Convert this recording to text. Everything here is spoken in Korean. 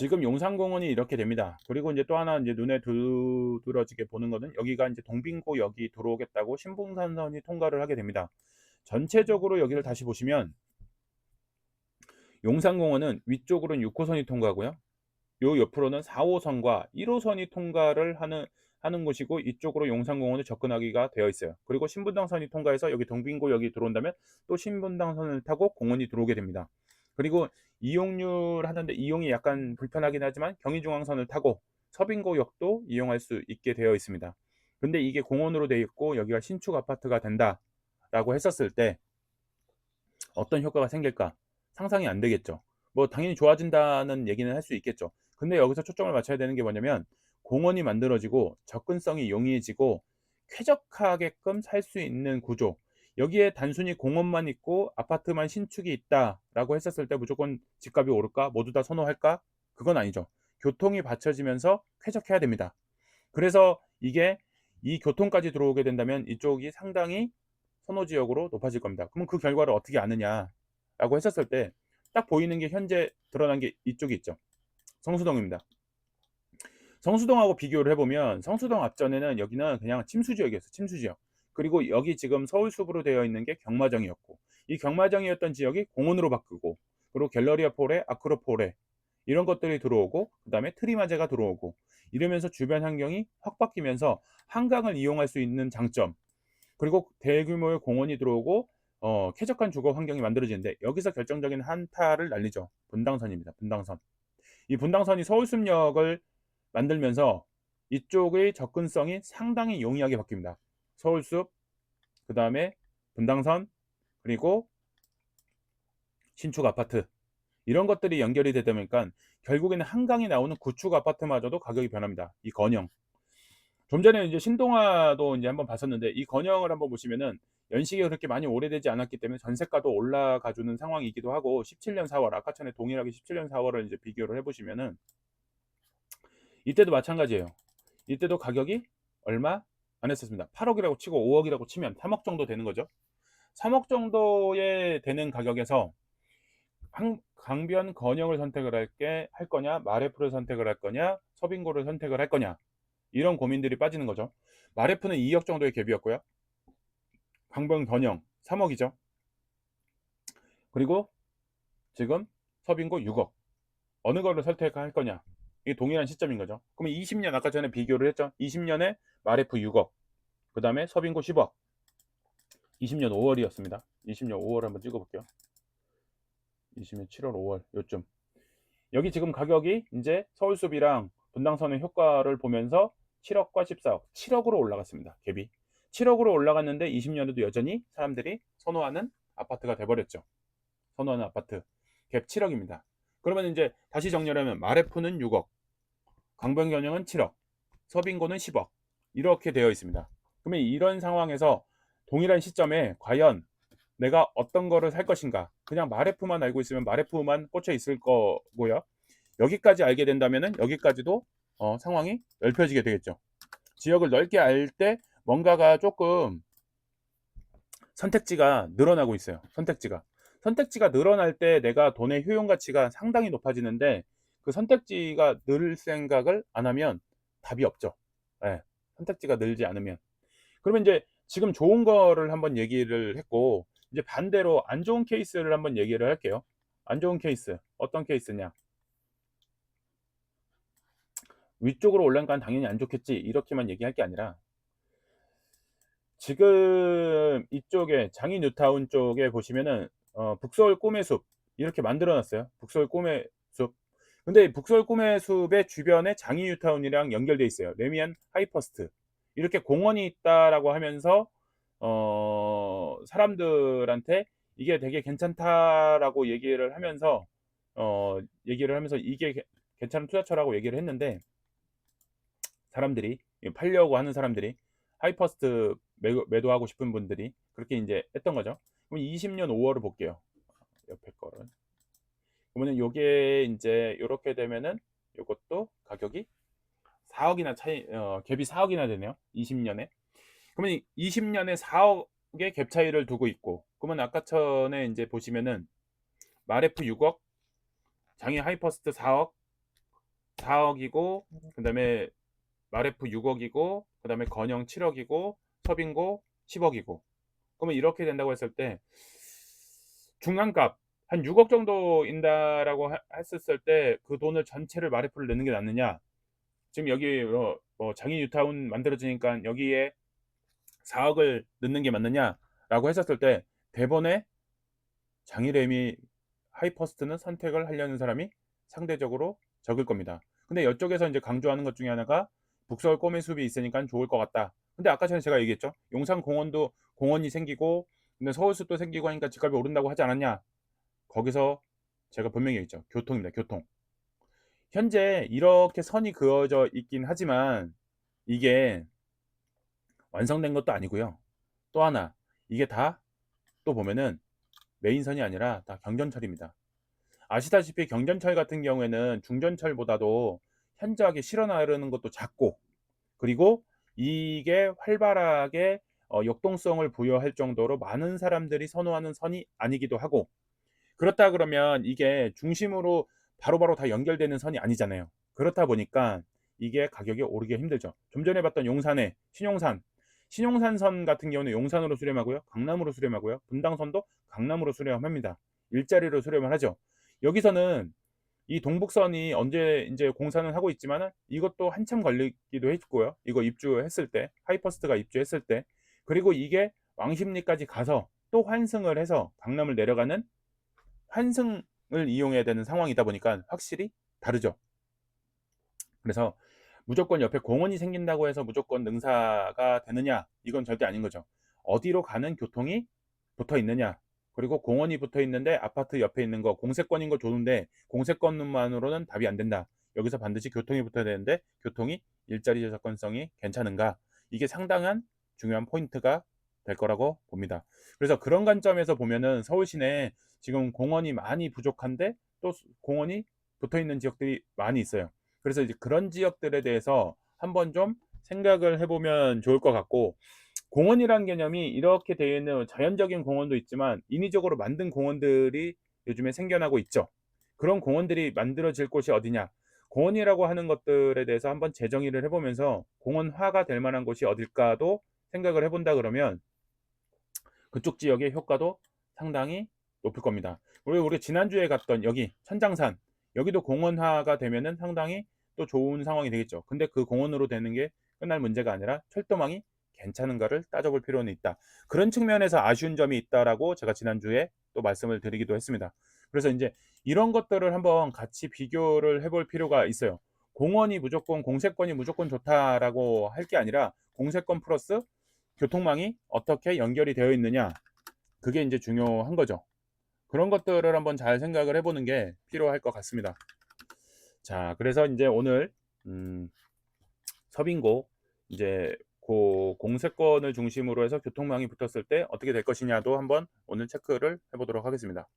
지금 용산공원이 이렇게 됩니다. 그리고 이제 또 하나 이제 눈에 두드러지게 보는 거는 여기가 이제 동빙고역이 들어오겠다고 신봉산선이 통과를 하게 됩니다. 전체적으로 여기를 다시 보시면 용산공원은 위쪽으로는 6호선이 통과하고요. 요 옆으로는 4호선과 1호선이 통과를 하는 곳이고, 이쪽으로 용산공원에 접근하기가 되어 있어요. 그리고 신분당선이 통과해서 여기 동빙고역이 들어온다면 또 신분당선을 타고 공원이 들어오게 됩니다. 그리고 이용률 하는데 이용이 약간 불편하긴 하지만 경의중앙선을 타고 서빙고역도 이용할 수 있게 되어 있습니다. 근데 이게 공원으로 되어 있고 여기가 신축 아파트가 된다라고 했었을 때 어떤 효과가 생길까? 상상이 안 되겠죠. 뭐 당연히 좋아진다는 얘기는 할 수 있겠죠. 근데 여기서 초점을 맞춰야 되는 게 뭐냐면, 공원이 만들어지고 접근성이 용이해지고 쾌적하게끔 살 수 있는 구조. 여기에 단순히 공원만 있고 아파트만 신축이 있다라고 했었을 때 무조건 집값이 오를까? 모두 다 선호할까? 그건 아니죠. 교통이 받쳐지면서 쾌적해야 됩니다. 그래서 이게 이 교통까지 들어오게 된다면 이쪽이 상당히 선호 지역으로 높아질 겁니다. 그러면 그 결과를 어떻게 아느냐라고 했었을 때 딱 보이는 게 현재 드러난 게 이쪽에 있죠. 성수동입니다. 성수동하고 비교를 해보면 성수동 앞전에는 여기는 그냥 침수 지역이었어요. 침수 지역. 그리고 여기 지금 서울숲으로 되어 있는 게 경마정이었고, 이 경마정이었던 지역이 공원으로 바꾸고, 그리고 갤러리아 폴에 아크로폴에 이런 것들이 들어오고, 그 다음에 트리마제가 들어오고, 이러면서 주변 환경이 확 바뀌면서 한강을 이용할 수 있는 장점, 그리고 대규모의 공원이 들어오고 쾌적한 주거 환경이 만들어지는데, 여기서 결정적인 한타를 날리죠. 분당선입니다. 분당선. 이 분당선이 서울숲역을 만들면서 이쪽의 접근성이 상당히 용이하게 바뀝니다. 서울숲, 그 다음에 분당선, 그리고 신축 아파트, 이런 것들이 연결이 되다 보니까 결국에는 한강에 나오는 구축 아파트마저도 가격이 변합니다. 이 건영. 좀 전에 이제 신동아도 이제 한번 봤었는데, 이 건영을 한번 보시면은 연식이 그렇게 많이 오래되지 않았기 때문에 전세가도 올라가 주는 상황이기도 하고, 17년 4월, 아까 전에 동일하게 17년 4월을 이제 비교를 해 보시면은 이때도 마찬가지예요. 이때도 가격이 얼마 안 했었습니다. 8억이라고 치고 5억이라고 치면 3억 정도 되는 거죠. 3억 정도에 되는 가격에서 강변 건영을 선택을 할 거냐, 마레프를 선택을 할 거냐, 서빙고를 선택을 할 거냐, 이런 고민들이 빠지는 거죠. 마레프는 2억 정도의 갭이었고요. 강변 건영 3억이죠. 그리고 지금 서빙고 6억. 어느 거를 선택할 거냐. 이게 동일한 시점인 거죠. 그러면 20년, 아까 전에 비교를 했죠. 20년에 마레프 6억. 그 다음에 서빙고 10억. 20년 5월이었습니다. 20년 5월 한번 찍어볼게요. 20년 7월 5월 요쯤. 여기 지금 가격이 이제 서울숲이랑 분당선의 효과를 보면서 7억과 14억, 7억으로 올라갔습니다. 갭이 7억으로 올라갔는데 20년에도 여전히 사람들이 선호하는 아파트가 돼버렸죠. 선호하는 아파트 갭 7억입니다. 그러면 이제 다시 정리하면 마레프는 6억, 강변경영은 7억, 서빙고는 10억, 이렇게 되어 있습니다. 그러면 이런 상황에서 동일한 시점에 과연 내가 어떤 거를 살 것인가? 그냥 마레프만 알고 있으면 마레프만 꽂혀 있을 거고요. 여기까지 알게 된다면은 여기까지도 상황이 넓혀지게 되겠죠. 지역을 넓게 알 때 뭔가가 조금 선택지가 늘어나고 있어요. 선택지가 늘어날 때 내가 돈의 효용 가치가 상당히 높아지는데, 그 선택지가 늘 생각을 안 하면 답이 없죠. 예, 선택지가 늘지 않으면. 그러면 이제 지금 좋은 거를 한번 얘기를 했고, 이제 반대로 안 좋은 케이스를 한번 얘기를 할게요. 안 좋은 케이스 어떤 케이스냐? 위쪽으로 올라간 당연히 안 좋겠지, 이렇게만 얘기할 게 아니라, 지금 이쪽에 장인 뉴타운 쪽에 보시면은 북서울 꿈의 숲 이렇게 만들어 놨어요. 북서울 꿈의 숲. 근데 북서울 꿈의 숲의 주변에 장인 뉴타운이랑 연결돼 있어요. 레미안 하이퍼스트. 이렇게 공원이 있다라고 하면서 사람들한테 이게 되게 괜찮다라고 얘기를 하면서 이게 괜찮은 투자처라고 얘기를 했는데, 사람들이 팔려고 하는 사람들이, 하이퍼스트 매도하고 싶은 분들이 그렇게 이제 했던 거죠. 그럼 20년 5월을 볼게요. 옆에 거를. 그러면 요게 이제 요렇게 되면은 요것도 가격이 4억이나 갭이 4억이나 되네요. 20년에. 그러면 20년에 4억의 갭 차이를 두고 있고, 그러면 아까 전에 이제 보시면은 마레프 6억, 장애 하이퍼스트 4억, 4억이고 그다음에 마레프 6억이고 그다음에 건영 7억이고 서빙고 10억이고 그러면 이렇게 된다고 했을 때 중간값 한 6억 정도 인다라고 했었을 때 그 돈을 전체를 마레프를 넣는 게 낫느냐? 지금 여기 뭐 장인 뉴타운 만들어지니까 여기에 4억을 넣는 게 맞느냐라고 했었을 때 대번에 장이래미 하이퍼스트는 선택을 하려는 사람이 상대적으로 적을 겁니다. 근데 이쪽에서 이제 강조하는 것 중에 하나가 북서울 꼬매 숲이 있으니까 좋을 것 같다. 근데 아까 전에 제가 얘기했죠. 용산공원도 공원이 생기고 근데 서울숲도 생기고 하니까 집값이 오른다고 하지 않았냐. 거기서 제가 분명히 얘기했죠. 교통입니다. 교통. 현재 이렇게 선이 그어져 있긴 하지만 이게 완성된 것도 아니고요. 또 하나 이게 다 또 보면은 메인선이 아니라 다 경전철입니다. 아시다시피 경전철 같은 경우에는 중전철보다도 현저하게 실어 나르는 것도 작고 그리고 이게 활발하게 역동성을 부여할 정도로 많은 사람들이 선호하는 선이 아니기도 하고 그렇다 그러면 이게 중심으로 바로바로 다 연결되는 선이 아니잖아요. 그렇다 보니까 이게 가격이 오르기 힘들죠. 좀 전에 봤던 용산의 신용산선 같은 경우는 용산으로 수렴하고요. 강남으로 수렴하고요. 분당선도 강남으로 수렴합니다. 일자리로 수렴을 하죠. 여기서는 이 동북선이 언제 이제 공사는 하고 있지만은 이것도 한참 걸리기도 했고요. 이거 입주했을 때, 하이퍼스트가 입주했을 때, 그리고 이게 왕십리까지 가서 또 환승을 해서 강남을 내려가는 환승을 이용해야 되는 상황이다 보니까 확실히 다르죠. 그래서 무조건 옆에 공원이 생긴다고 해서 무조건 능사가 되느냐? 이건 절대 아닌 거죠. 어디로 가는 교통이 붙어 있느냐? 그리고 공원이 붙어 있는데 아파트 옆에 있는 거 공세권인 거 좋은데 공세권만으로는 답이 안 된다. 여기서 반드시 교통이 붙어야 되는데 교통이 일자리 접근성이 괜찮은가? 이게 상당한 중요한 포인트가 될 거라고 봅니다. 그래서 그런 관점에서 보면은 서울 시내에 지금 공원이 많이 부족한데 또 공원이 붙어 있는 지역들이 많이 있어요. 그래서 이제 그런 지역들에 대해서 한번 좀 생각을 해보면 좋을 것 같고 공원이라는 개념이 이렇게 되어 있는 자연적인 공원도 있지만 인위적으로 만든 공원들이 요즘에 생겨나고 있죠. 그런 공원들이 만들어질 곳이 어디냐? 공원이라고 하는 것들에 대해서 한번 재정의를 해보면서 공원화가 될 만한 곳이 어딜까도 생각을 해본다 그러면 그쪽 지역의 효과도 상당히 높을 겁니다. 우리 지난주에 갔던 여기 천장산 여기도 공원화가 되면은 상당히 또 좋은 상황이 되겠죠. 근데 그 공원으로 되는 게 끝날 문제가 아니라 철도망이 괜찮은가를 따져볼 필요는 있다. 그런 측면에서 아쉬운 점이 있다라고 제가 지난주에 또 말씀을 드리기도 했습니다. 그래서 이제 이런 것들을 한번 같이 비교를 해볼 필요가 있어요. 공원이 무조건 공세권이 무조건 좋다라고 할 게 아니라 공세권 플러스 교통망이 어떻게 연결이 되어 있느냐 그게 이제 중요한 거죠. 그런 것들을 한번 잘 생각을 해보는 게 필요할 것 같습니다. 자, 그래서 이제 오늘 서빙고 이제 공세권을 중심으로 해서 교통망이 붙었을 때 어떻게 될 것이냐도 한번 오늘 체크를 해보도록 하겠습니다.